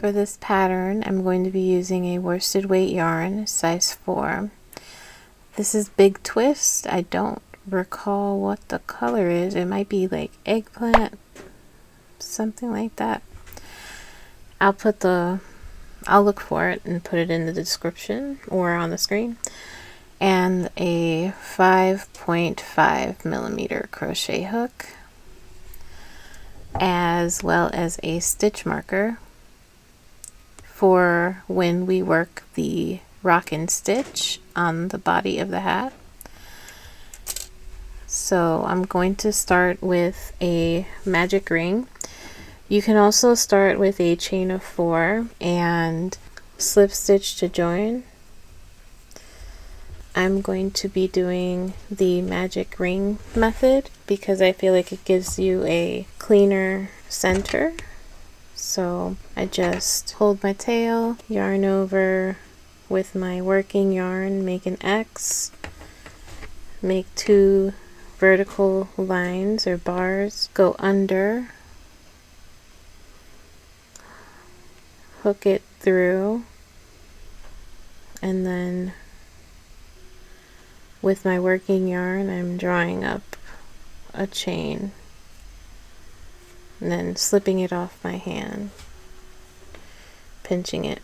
For this pattern, I'm going to be using a worsted weight yarn, size 4. This is Big Twist. I don't recall what the color is. It might be like eggplant, something like that. I'll look for it and put it in the description or on the screen. And a 5.5 millimeter crochet hook, as well as a stitch marker for when we work the rockin' stitch on the body of the hat. So I'm going to start with a magic ring. You can also start with a chain of 4 and slip stitch to join. I'm going to be doing the magic ring method because I feel like it gives you a cleaner center. So I just hold my tail, yarn over with my working yarn, make an X, make 2 vertical lines or bars, go under, hook it through, and then with my working yarn I'm drawing up a chain and then slipping it off my hand, pinching it,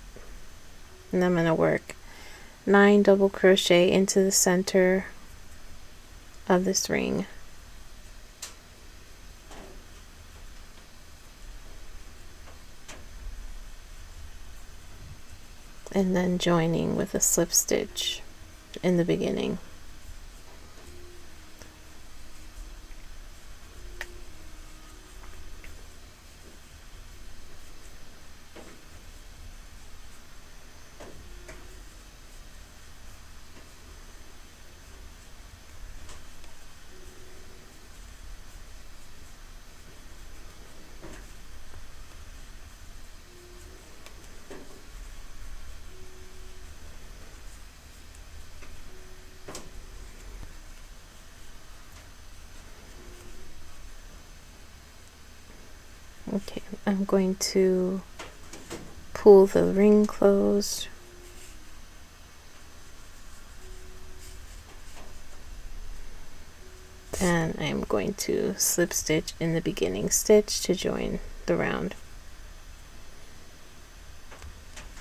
and I'm going to work 9 double crochet into the center of this ring. And then joining with a slip stitch in the beginning. Okay, I'm going to pull the ring closed. And I'm going to slip stitch in the beginning stitch to join the round.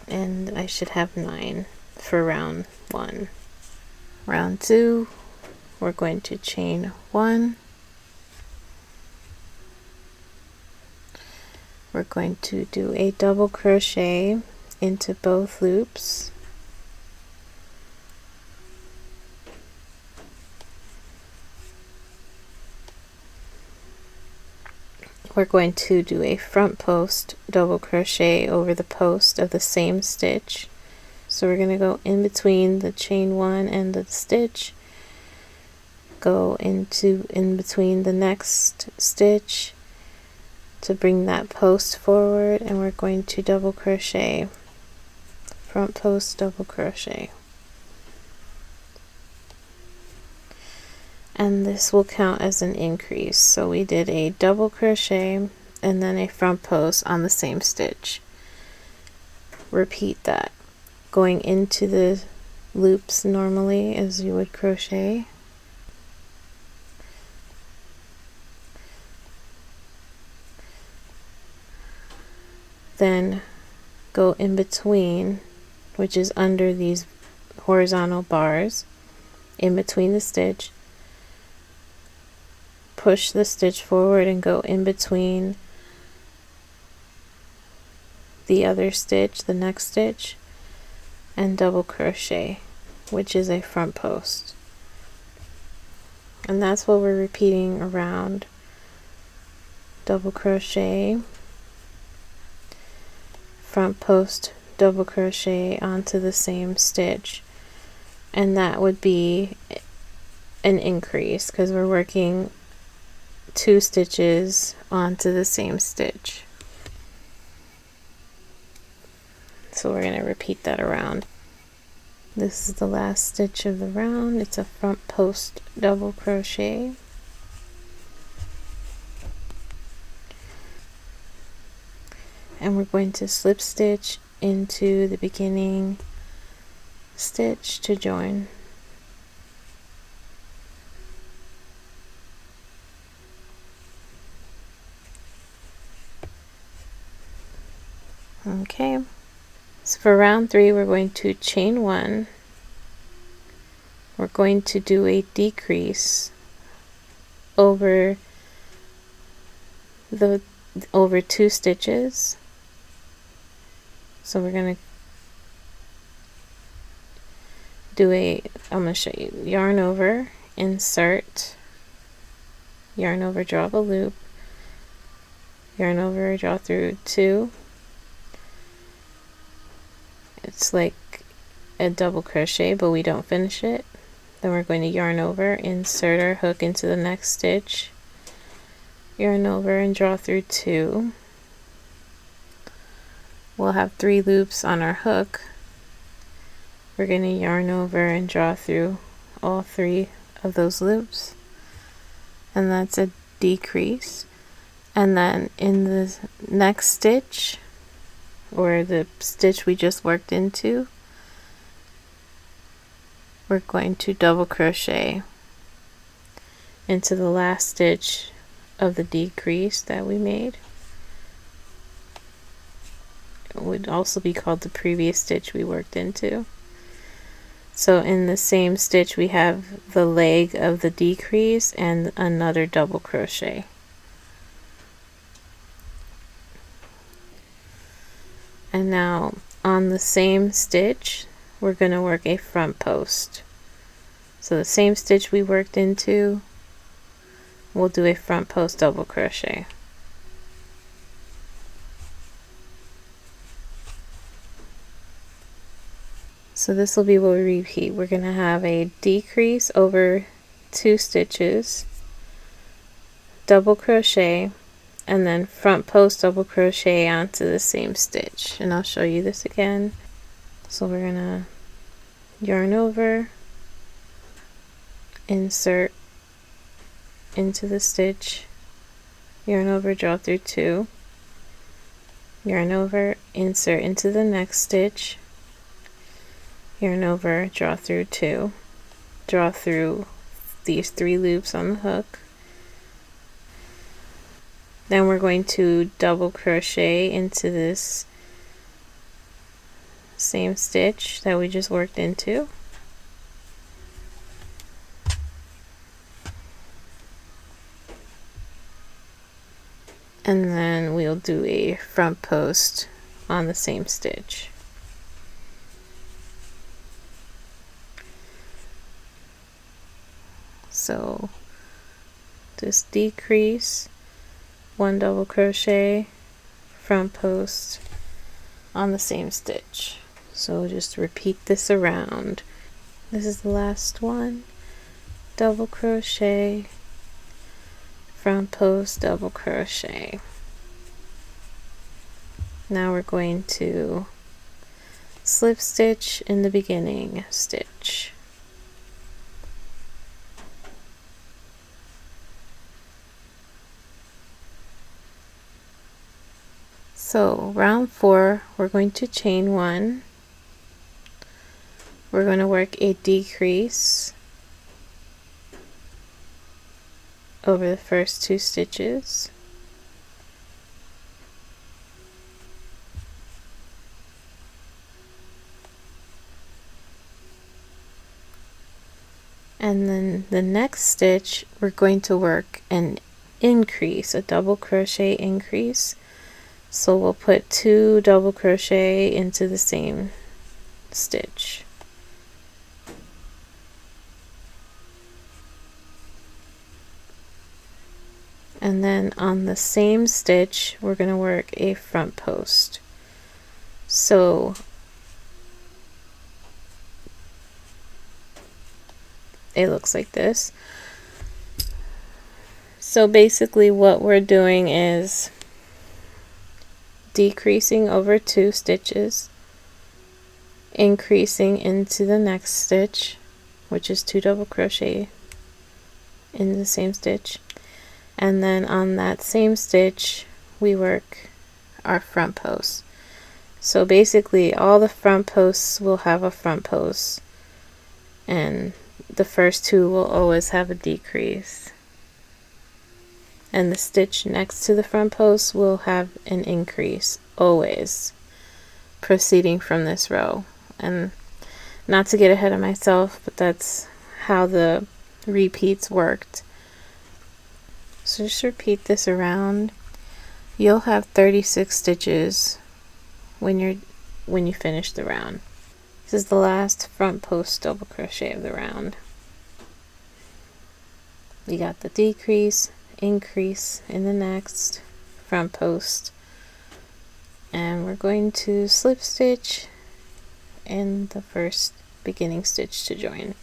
And I should have 9 for round 1. Round 2, we're going to chain 1. We're going to do a double crochet into both loops. We're going to do a front post double crochet over the post of the same stitch. So we're going to go in between the chain 1 and the stitch, go in between the next stitch to bring that post forward, and we're going to double crochet, front post double crochet, and this will count as an increase. So we did a double crochet and then a front post on the same stitch. Repeat that, going into the loops normally as you would crochet. Then go in between, which is under these horizontal bars, in between the stitch, push the stitch forward and go in between the other stitch, the next stitch, and double crochet, which is a front post. And that's what we're repeating around. Double crochet, front post double crochet onto the same stitch, and that would be an increase because we're working 2 stitches onto the same stitch. So we're going to repeat that around. This is the last stitch of the round. It's a front post double crochet, and we're going to slip stitch into the beginning stitch to join. Okay, so for round 3 we're going to chain 1. We're going to do a decrease over 2 stitches. So we're going to do I'm going to show you, yarn over, insert, yarn over, draw the loop, yarn over, draw through 2. It's like a double crochet, but we don't finish it. Then we're going to yarn over, insert our hook into the next stitch, yarn over and draw through 2. We'll have 3 loops on our hook. We're going to yarn over and draw through all 3 of those loops, and that's a decrease. And then in the next stitch, or the stitch we just worked into, we're going to double crochet into the last stitch of the decrease that we made. It would also be called the previous stitch we worked into. So in the same stitch we have the leg of the decrease and another double crochet. And now on the same stitch we're going to work a front post. So the same stitch we worked into, we'll do a front post double crochet. So this will be what we repeat. We're going to have a decrease over 2 stitches, double crochet, and then front post double crochet onto the same stitch. And I'll show you this again. So we're going to yarn over, insert into the stitch, yarn over, draw through 2, yarn over, insert into the next stitch, yarn over, draw through 2, draw through these 3 loops on the hook. Then we're going to double crochet into this same stitch that we just worked into. And then we'll do a front post on the same stitch. So just decrease, 1 double crochet, front post on the same stitch. So just repeat this around. This is the last one, double crochet, front post, double crochet. Now we're going to slip stitch in the beginning stitch. So round 4 we're going to chain 1. We're going to work a decrease over the first 2 stitches. And then the next stitch we're going to work an increase, a double crochet increase. So we'll put 2 double crochet into the same stitch. And then on the same stitch we're going to work a front post. So it looks like this. So basically what we're doing is decreasing over 2 stitches, increasing into the next stitch, which is 2 double crochet in the same stitch, and then on that same stitch we work our front post. So basically all the front posts will have a front post, and the first two will always have a decrease, and the stitch next to the front post will have an increase, always proceeding from this row. And not to get ahead of myself, but that's how the repeats worked. So just repeat this around. You'll have 36 stitches when you finish the round. This is the last front post double crochet of the round. We got the decrease, increase in the next front post, and we're going to slip stitch in the first beginning stitch to join.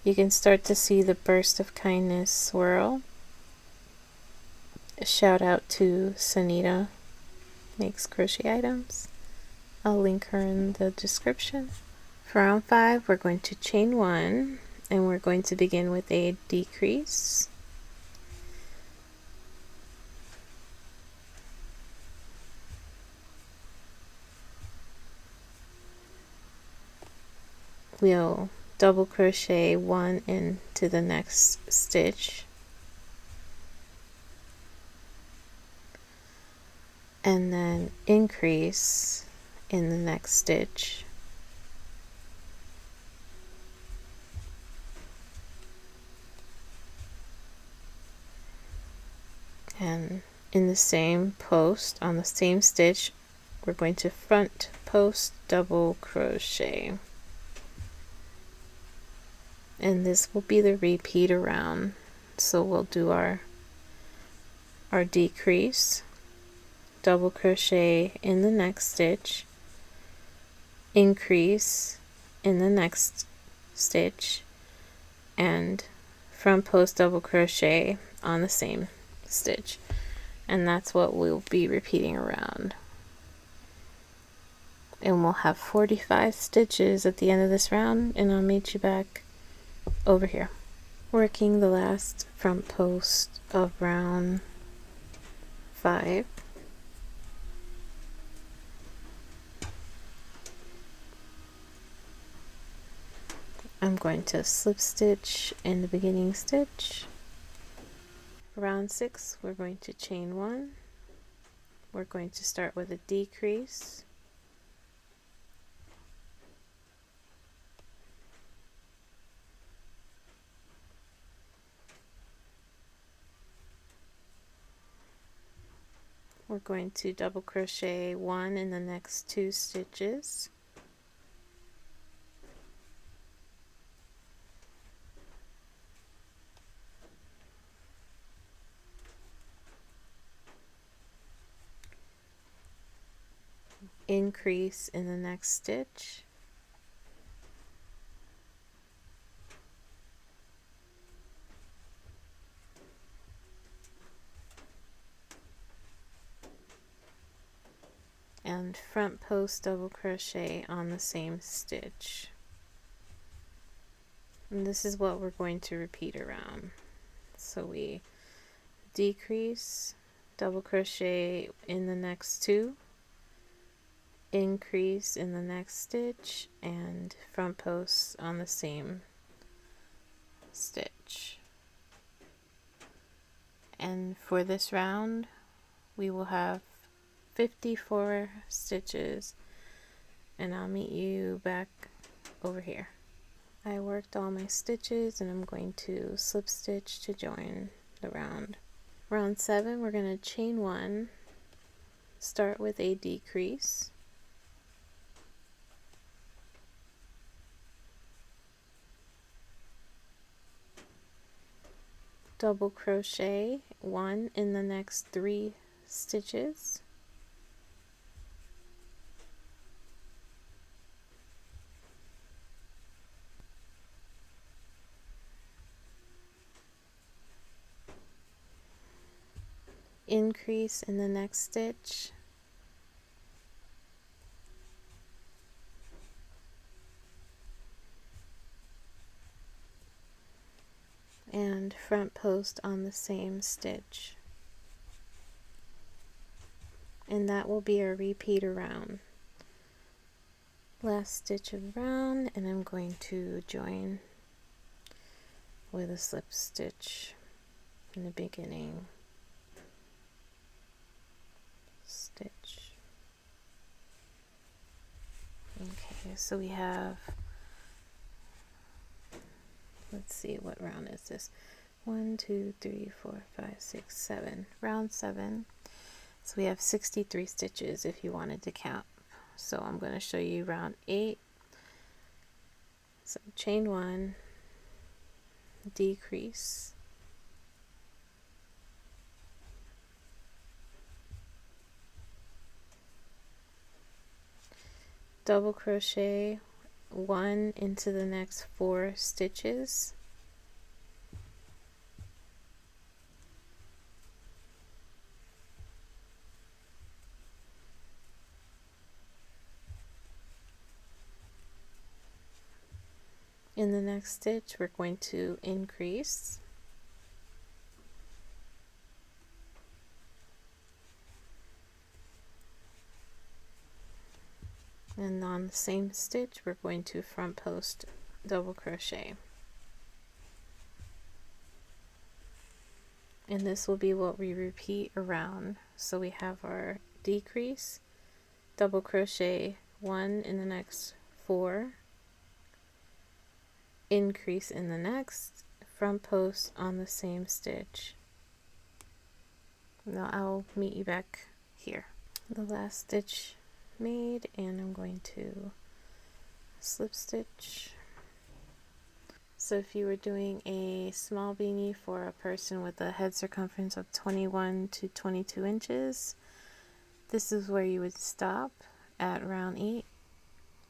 You can start to see the burst of kindness swirl. A shout out to Sanita, makes crochet items. I'll link her in the description. For round 5, we're going to chain 1, and we're going to begin with a decrease. We'll double crochet 1 into the next stitch, and then increase in the next stitch, and in the same post on the same stitch we're going to front post double crochet, and this will be the repeat around. So we'll do our decrease, double crochet in the next stitch, increase in the next stitch, and front post double crochet on the same stitch. And that's what we'll be repeating around. And we'll have 45 stitches at the end of this round, and I'll meet you back over here. Working the last front post of round 5. I'm going to slip stitch in the beginning stitch. Round 6, we're going to chain 1. We're going to start with a decrease, we're going to double crochet 1 in the next 2 stitches, increase in the next stitch, and front post double crochet on the same stitch. And this is what we're going to repeat around. So we decrease, double crochet in the next 2, increase in the next stitch, and front post on the same stitch. And for this round we will have 54 stitches, and I'll meet you back over here. I worked all my stitches, and I'm going to slip stitch to join the round. Round 7, we're going to chain 1, start with a decrease, double crochet 1 in the next 3 stitches, increase in the next stitch, and front post on the same stitch. and that will be our repeat around. Last stitch of round, and I'm going to join with a slip stitch in the beginning. Stitch. Okay, so we have, let's see, what round is this? 1, 2, 3, 4, 5, 6, 7. Round 7. So we have 63 stitches if you wanted to count. So I'm going to show you round 8. So chain 1, decrease, double crochet 1 into the next 4 stitches, in the next stitch we're going to increase, and on the same stitch we're going to front post double crochet, and this will be what we repeat around. So we have our decrease, double crochet 1 in the next 4, increase in the next, front post on the same stitch. Now I'll meet you back here. The last stitch made, and I'm going to slip stitch. So if you were doing a small beanie for a person with a head circumference of 21 to 22 inches, this is where you would stop at round 8.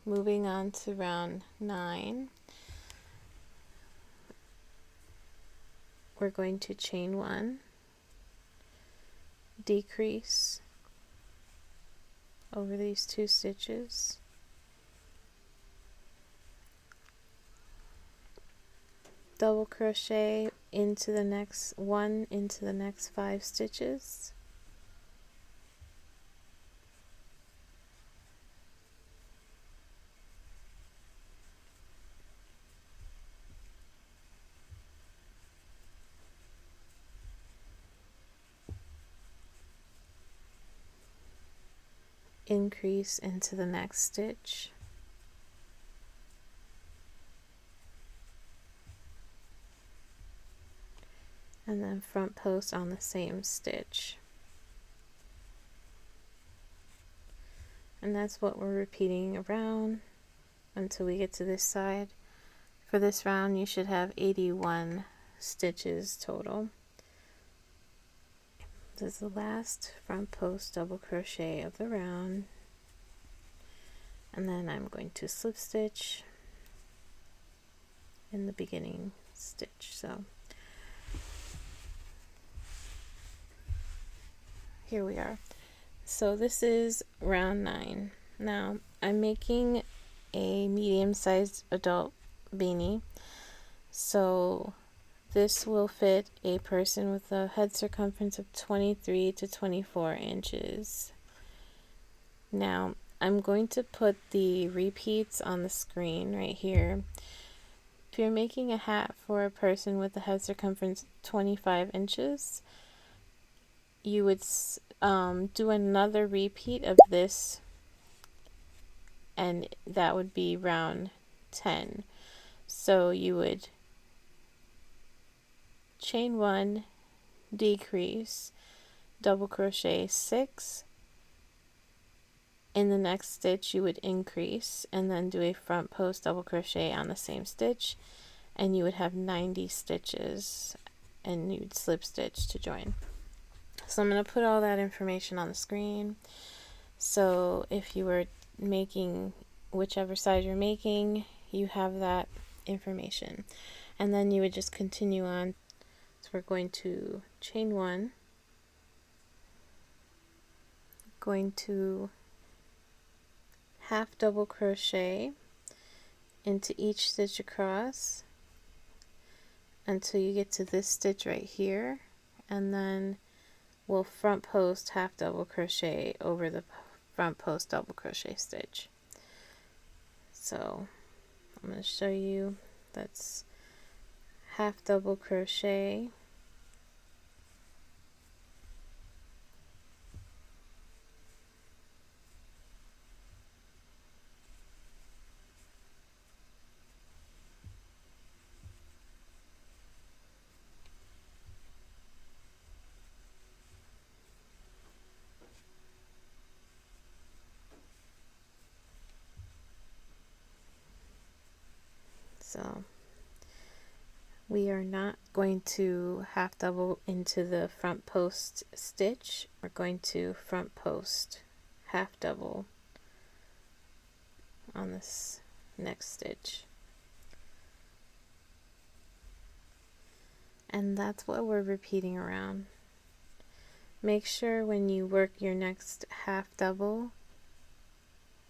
Moving on to round 9, we're going to chain 1, decrease over these 2 stitches, double crochet into the next 1 into the next 5 stitches, increase into the next stitch, and then front post on the same stitch. And that's what we're repeating around until we get to this side. For this round you should have 81 stitches total. This is the last front post double crochet of the round, and then I'm going to slip stitch in the beginning stitch. So here we are. So this is round 9. Now I'm making a medium-sized adult beanie, so this will fit a person with a head circumference of 23 to 24 inches. Now I'm going to put the repeats on the screen right here. If you're making a hat for a person with a head circumference 25 inches, you would do another repeat of this, and that would be round 10. So you would chain 1, decrease, double crochet 6, in the next stitch you would increase and then do a front post double crochet on the same stitch, and you would have 90 stitches, and you'd slip stitch to join. So I'm going to put all that information on the screen. So if you were making whichever size you're making, you have that information. And then you would just continue on. So we're going to chain 1, going to half double crochet into each stitch across until you get to this stitch right here, and then we'll front post half double crochet over the front post double crochet stitch. So I'm going to show you, that's half double crochet, so we are not going to half double into the front post stitch. We're going to front post half double on this next stitch. And that's what we're repeating around. Make sure when you work your next half double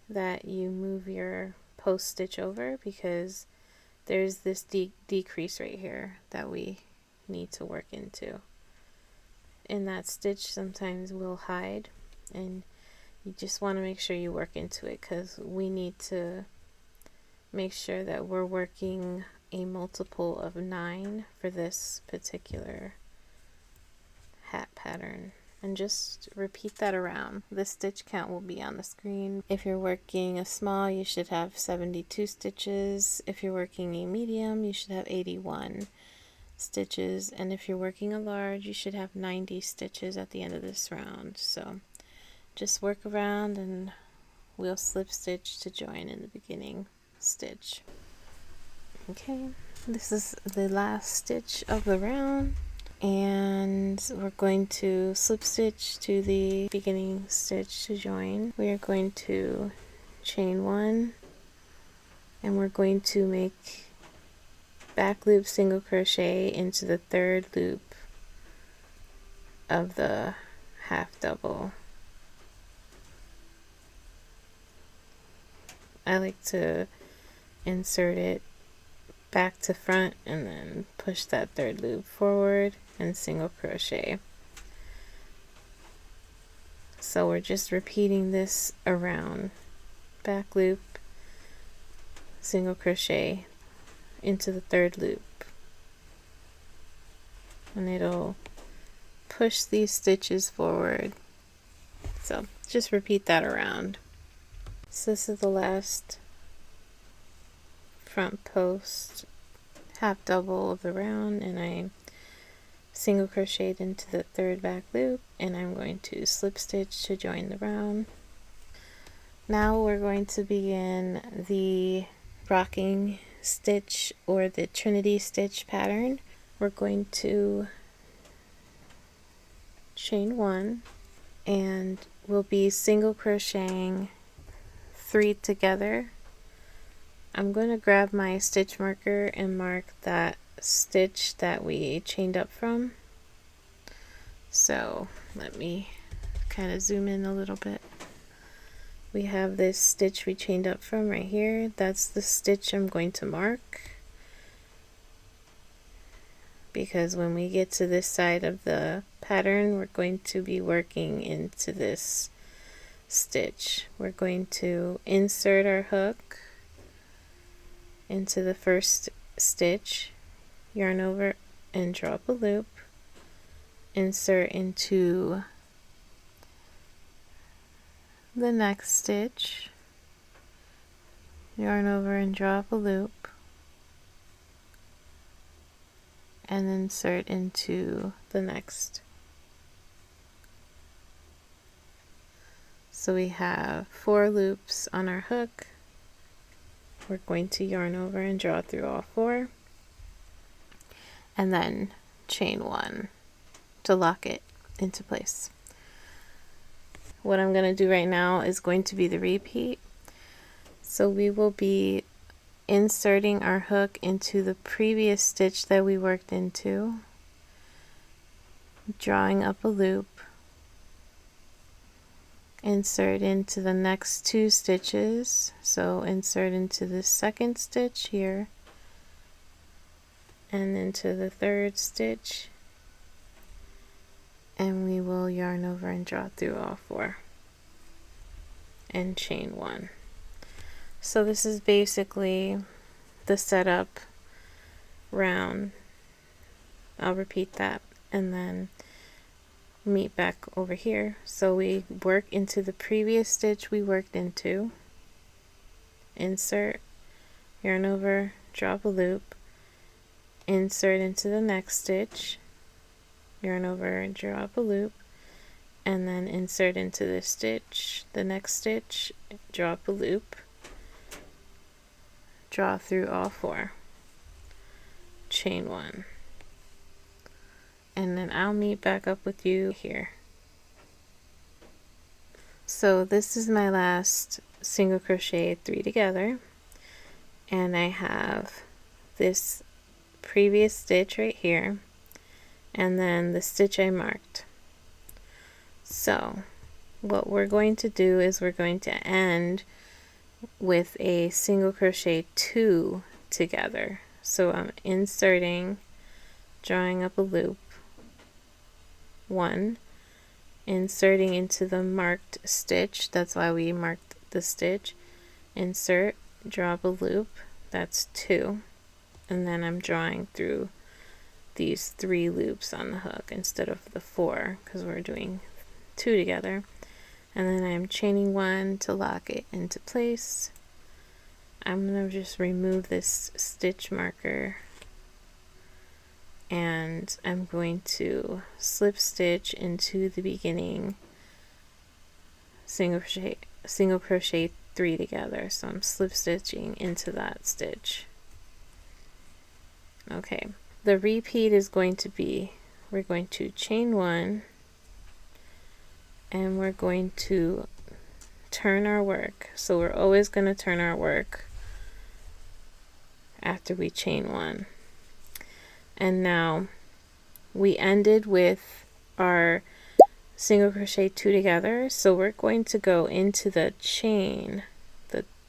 that you move your post stitch over, because there's this decrease right here that we need to work into. And that stitch sometimes will hide, and you just want to make sure you work into it, because we need to make sure that we're working a multiple of 9 for this particular hat pattern. And just repeat that around. The stitch count will be on the screen. If you're working a small, you should have 72 stitches. If you're working a medium, you should have 81 stitches. And if you're working a large, you should have 90 stitches at the end of this round. So just work around and we'll slip stitch to join in the beginning stitch. Okay, this is the last stitch of the round. And we're going to slip stitch to the beginning stitch to join. We are going to chain 1, and we're going to make back loop single crochet into the 3rd loop of the half double. I like to insert it back to front and then push that 3rd loop forward and single crochet. So we're just repeating this around. Back loop, single crochet into the 3rd loop, and it'll push these stitches forward. So just repeat that around. So this is the last front post half double of the round, and I single crocheted into the 3rd back loop, and I'm going to slip stitch to join the round. Now we're going to begin the rocking stitch or the Trinity stitch pattern. We're going to chain 1, and we'll be single crocheting 3 together. I'm going to grab my stitch marker and mark that stitch that we chained up from. So let me kind of zoom in a little bit. We have this stitch we chained up from right here. That's the stitch I'm going to mark, because when we get to this side of the pattern, we're going to be working into this stitch. We're going to insert our hook into the first stitch, yarn over and draw up a loop, insert into the next stitch, yarn over and draw up a loop, and insert into the next. So we have 4 loops on our hook. We're going to yarn over and draw through all 4, and then chain 1 to lock it into place. What I'm going to do right now is going to be the repeat. So we will be inserting our hook into the previous stitch that we worked into, drawing up a loop, insert into the next 2 stitches. So insert into the 2nd stitch here and into the 3rd stitch, and we will yarn over and draw through all 4 and chain 1. So this is basically the setup round. I'll repeat that and then meet back over here. So we work into the previous stitch we worked into, insert, yarn over, drop a loop, insert into the next stitch, yarn over and drop a loop, and then insert into the stitch, the next stitch, drop a loop, draw through all 4, chain 1, and then I'll meet back up with you here. So this is my last single crochet 3 together, and I have this previous stitch right here and then the stitch I marked. So what we're going to do is we're going to end with a single crochet 2 together. So I'm inserting, drawing up a loop, 1, inserting into the marked stitch, that's why we marked the stitch, insert, draw up a loop, that's 2, and then I'm drawing through these 3 loops on the hook instead of the 4 because we're doing 2 together, and then I'm chaining 1 to lock it into place. I'm going to just remove this stitch marker and I'm going to slip stitch into the beginning single crochet 3 together. So I'm slip stitching into that stitch. Okay, the repeat is going to be, we're going to chain 1 and we're going to turn our work. So we're always going to turn our work after we chain 1. And now we ended with our single crochet 2 together, so we're going to go into the chain,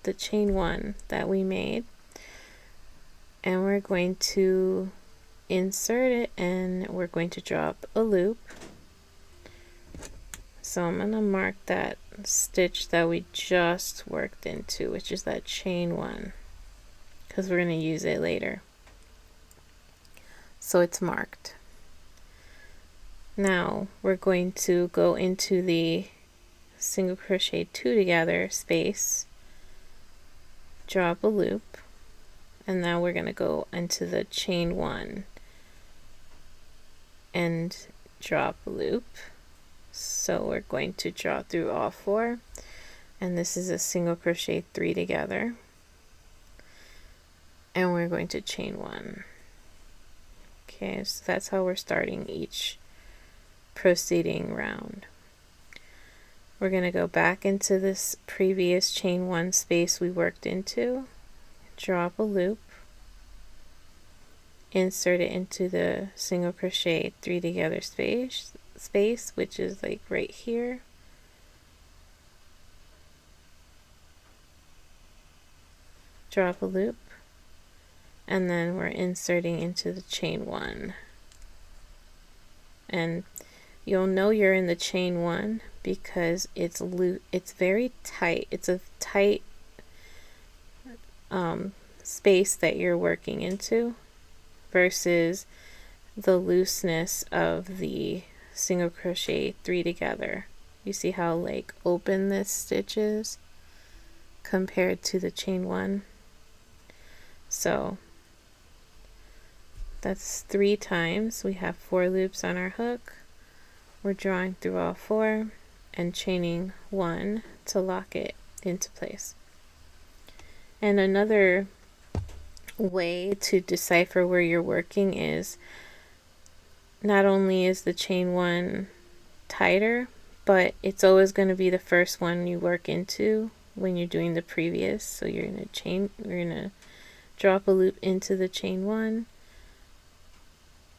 the chain 1 that we made, and we're going to insert it and we're going to drop a loop. So I'm going to mark that stitch that we just worked into, which is that chain 1, because we're going to use it later. So it's marked. Now we're going to go into the single crochet 2 together space, drop a loop, and now we're going to go into the chain 1 and drop a loop. So we're going to draw through all 4, and this is a single crochet 3 together, and we're going to chain 1. Okay, so that's how we're starting each proceeding round. We're going to go back into this previous chain 1 space we worked into, drop a loop, insert it into the single crochet 3 together space, which is like right here, drop a loop, and then we're inserting into the chain 1. And you'll know you're in the chain 1 because it's very tight. It's a tight space that you're working into versus the looseness of the single crochet 3 together. You see how like open this stitch is compared to the chain 1? So that's 3 times. We have 4 loops on our hook. We're drawing through all 4 and chaining 1 to lock it into place. And another way to decipher where you're working is not only is the chain 1 tighter, but it's always going to be the first one you work into when you're doing the previous. So you're going to drop a loop into the chain 1,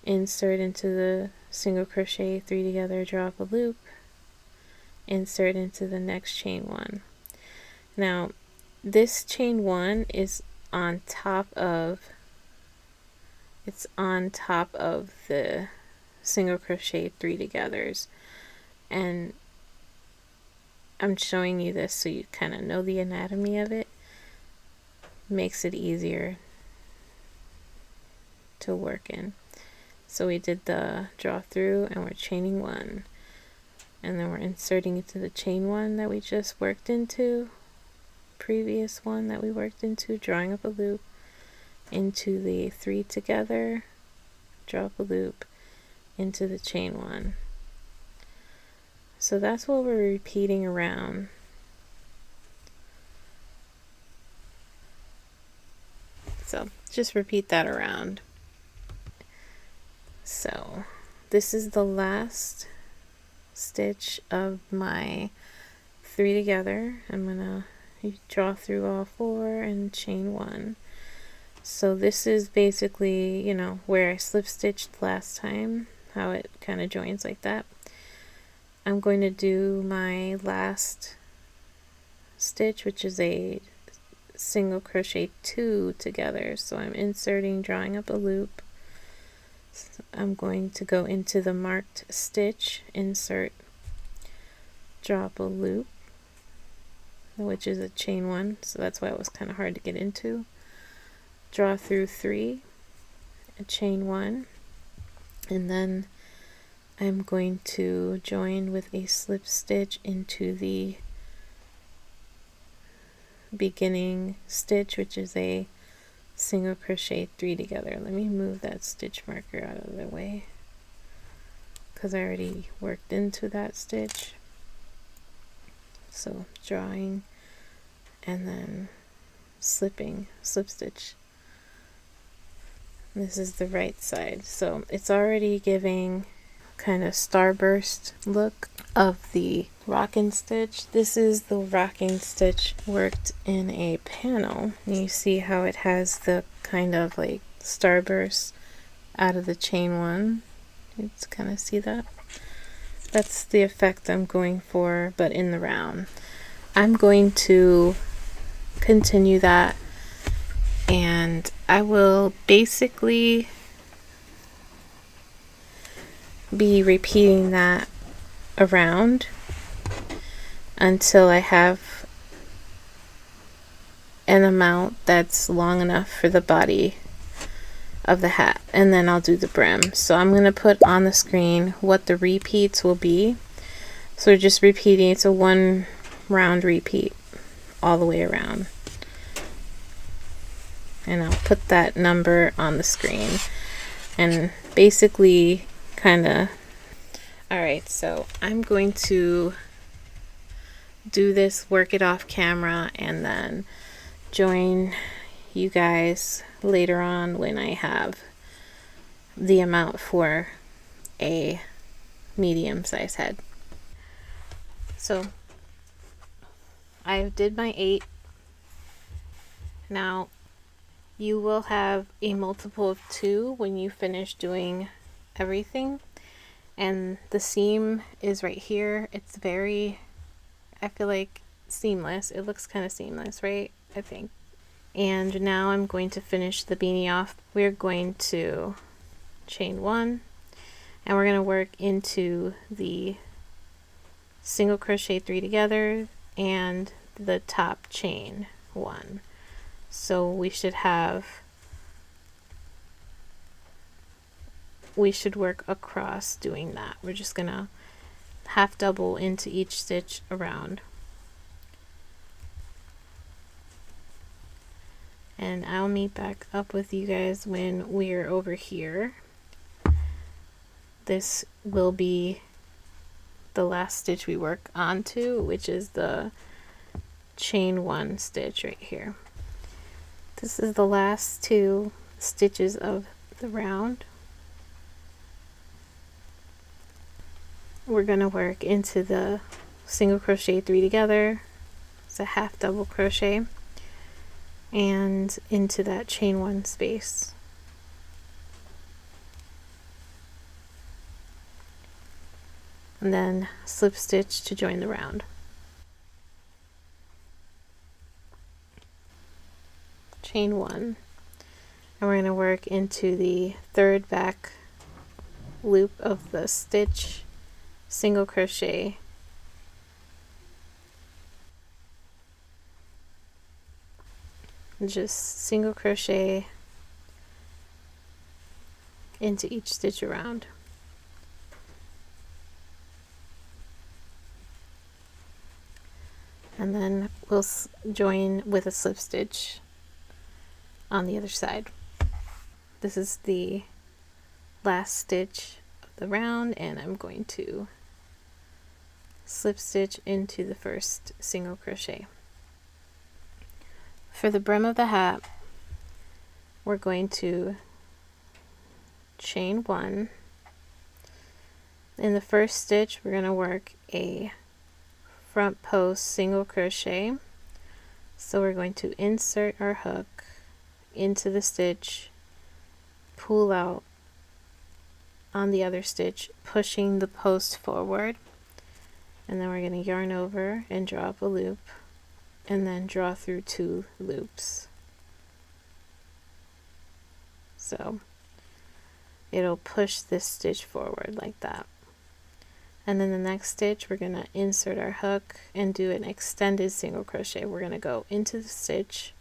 insert into the single crochet 3 together, drop a loop, insert into the next chain 1. Now this chain 1 is on top of the single crochet 3 togethers, and I'm showing you this so you kind of know the anatomy of it. Makes it easier to work in. So we did the draw through and we're chaining 1, and then we're inserting into the chain 1 that we just worked into, previous one that we worked into, drawing up a loop into the 3 together, draw up a loop into the chain 1. So that's what we're repeating around. So just repeat that around. So this is the last stitch of my 3 together. I'm gonna draw through all 4 and chain 1. So this is basically, you know, where I slip stitched last time, how it kind of joins like that. I'm going to do my last stitch, which is a single crochet 2 together. So I'm inserting, drawing up a loop. So I'm going to go into the marked stitch, insert, draw up a loop, which is a chain 1, so that's why it was kind of hard to get into. Draw through 3, a chain 1, and then I'm going to join with a slip stitch into the beginning stitch, which is a single crochet 3 together. Let me move that stitch marker out of the way because I already worked into that stitch. So drawing and then slipping, slip stitch. This is the right side, so it's already giving kind of starburst look of the rocking stitch. This is the rocking stitch worked in a panel. You see how it has the kind of like starburst out of the chain 1. You just kind of see that. That's the effect I'm going for, but in the round. I'm going to continue that, and I will basically be repeating that around until I have an amount that's long enough for the body of the hat, and then I'll do the brim. So I'm going to put on the screen what the repeats will be. So we're just repeating, it's a 1 round repeat all the way around, and I'll put that number on the screen. And basically kind of, alright, so I'm going to do this, work it off camera, and then join you guys later on when I have the amount for a medium-sized head. So I did my 8. Now you will have a multiple of 2 when you finish doing everything, and the seam is right here. It's very, I feel like, seamless. It looks kind of seamless, right? I think. And now I'm going to finish the beanie off. We're going to chain 1, and we're going to work into the single crochet 3 together and the top chain 1. So we should work across doing that. We're just gonna half double into each stitch around, and I'll meet back up with you guys when we're over here. This will be the last stitch we work onto, which is the chain 1 stitch right here. This is the last 2 stitches of the round. We're going to work into the single crochet 3 together. It's a half double crochet, and into that chain 1 space. And then slip stitch to join the round. Chain 1, and we're going to work into the 3rd back loop of the stitch, single crochet, just single crochet into each stitch around. And then we'll join with a slip stitch on the other side. This is the last stitch of the round, and I'm going to slip stitch into the first single crochet. For the brim of the hat, we're going to chain 1. In the first stitch, we're going to work a front post single crochet. So we're going to insert our hook into the stitch, pull out on the other stitch, pushing the post forward, and then we're going to yarn over and draw up a loop, and then draw through 2 loops. So it'll push this stitch forward like that. And then the next stitch, we're going to insert our hook and do an extended single crochet. We're going to go into the stitch,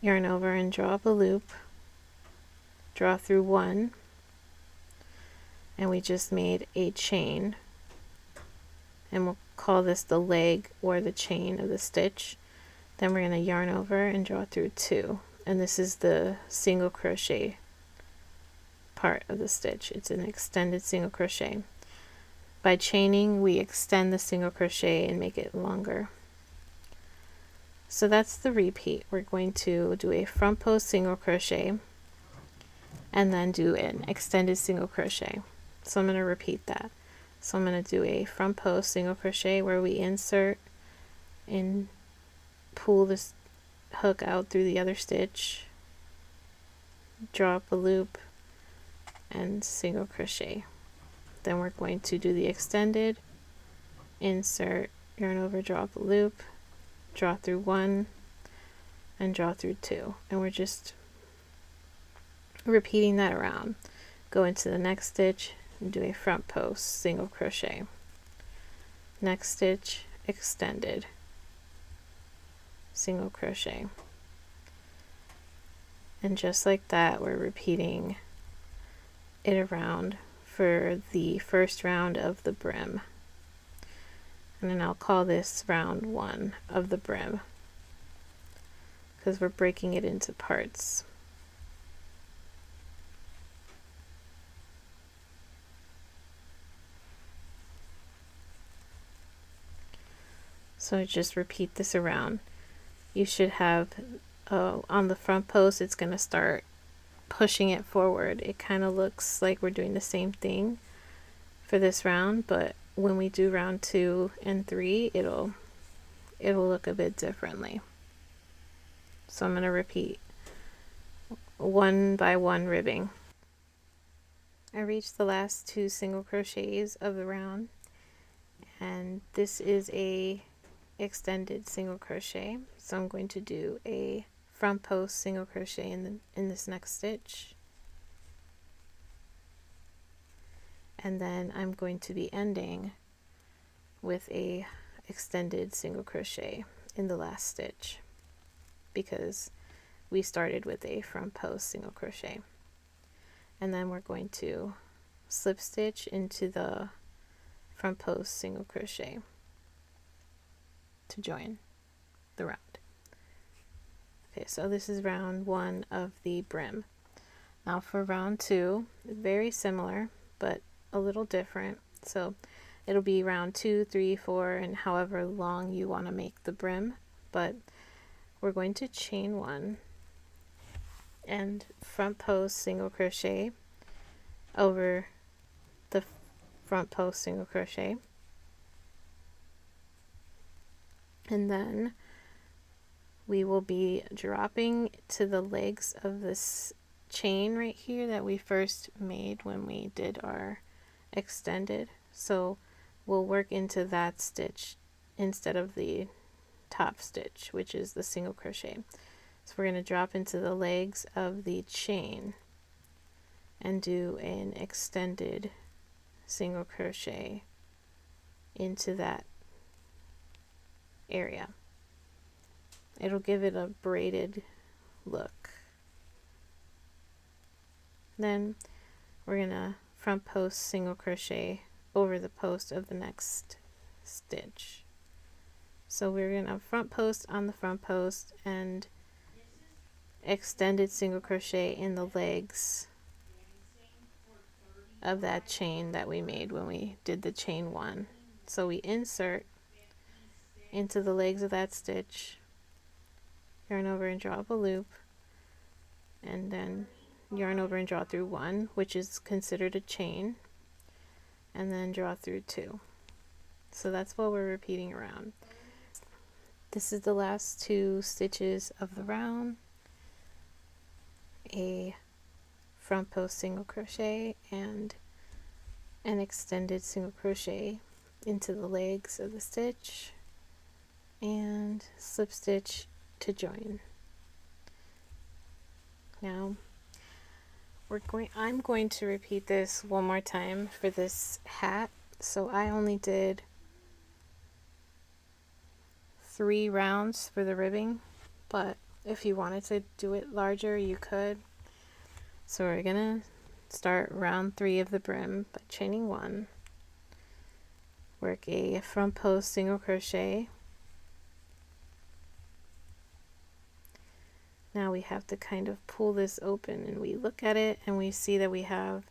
yarn over and draw up a loop, draw through 1, and we just made a chain, and we'll call this the leg or the chain of the stitch. Then we're going to yarn over and draw through 2, and this is the single crochet part of the stitch. It's an extended single crochet. By chaining, we extend the single crochet and make it longer. So that's the repeat. We're going to do a front post single crochet and then do an extended single crochet. So I'm going to repeat that. So I'm going to do a front post single crochet where we insert and pull this hook out through the other stitch, draw up a loop, and single crochet. Then we're going to do the extended, insert, yarn over, draw up a loop, draw through 1, and draw through 2. And we're just repeating that around. Go into the next stitch and do a front post single crochet. Next stitch, extended, single crochet. And just like that, we're repeating it around for the first round of the brim. And then I'll call this round 1 of the brim because we're breaking it into parts. So just repeat this around. You should have on the front post, it's going to start pushing it forward. It kind of looks like we're doing the same thing for this round, but when we do round 2 and 3, it'll look a bit differently. So I'm going to repeat 1 by 1 ribbing. I reached the last 2 single crochets of the round, and this is a extended single crochet, so I'm going to do a front post single crochet in this next stitch, and then I'm going to be ending with a extended single crochet in the last stitch because we started with a front post single crochet. And then we're going to slip stitch into the front post single crochet to join the round. Okay, so this is round 1 of the brim. Now for round 2, very similar but a little different. So it'll be round 2, 3, 4, and however long you want to make the brim, but we're going to chain 1 and front post single crochet over the front post single crochet, and then we will be dropping to the legs of this chain right here that we first made when we did our extended. So we'll work into that stitch instead of the top stitch, which is the single crochet. So we're going to drop into the legs of the chain, and do an extended single crochet into that area. It'll give it a braided look. Then we're gonna front post single crochet over the post of the next stitch. So we're gonna front post on the front post and extended single crochet in the legs of that chain that we made when we did the chain one. So we insert into the legs of that stitch, yarn over and draw up a loop, and then yarn over and draw through one, which is considered a chain, and then draw through two. So that's what we're repeating around. This is the last two stitches of the round. A front post single crochet and an extended single crochet into the legs of the stitch and slip stitch to join. Now I'm going to repeat this one more time for this hat. So I only did 3 rounds for the ribbing, but if you wanted to do it larger, you could. So we're gonna start round 3 of the brim by chaining 1, work a front post single crochet. Now we have to kind of pull this open, and we look at it and we see that we have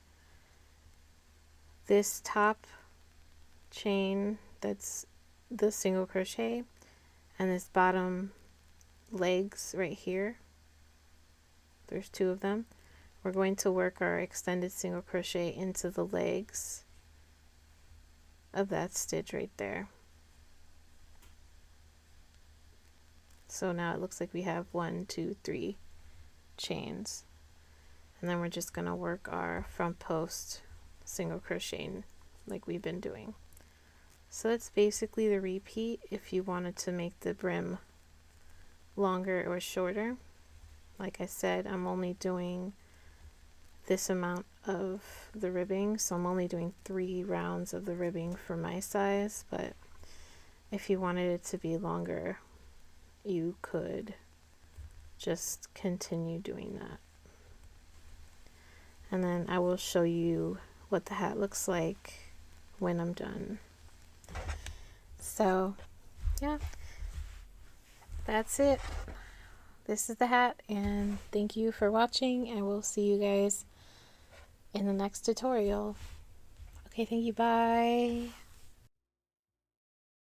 this top chain that's the single crochet and this bottom legs right here. There's 2 of them. We're going to work our extended single crochet into the legs of that stitch right there. So now it looks like we have 1, 2, 3 chains, and then we're just going to work our front post single crocheting like we've been doing. So that's basically the repeat if you wanted to make the brim longer or shorter. Like I said, I'm only doing this amount of the ribbing, so I'm only doing 3 rounds of the ribbing for my size, but if you wanted it to be longer, you could just continue doing that. And then I will show you what the hat looks like when I'm done. So yeah, that's it. This is the hat, and thank you for watching, and we'll see you guys in the next tutorial. Okay, thank you, bye.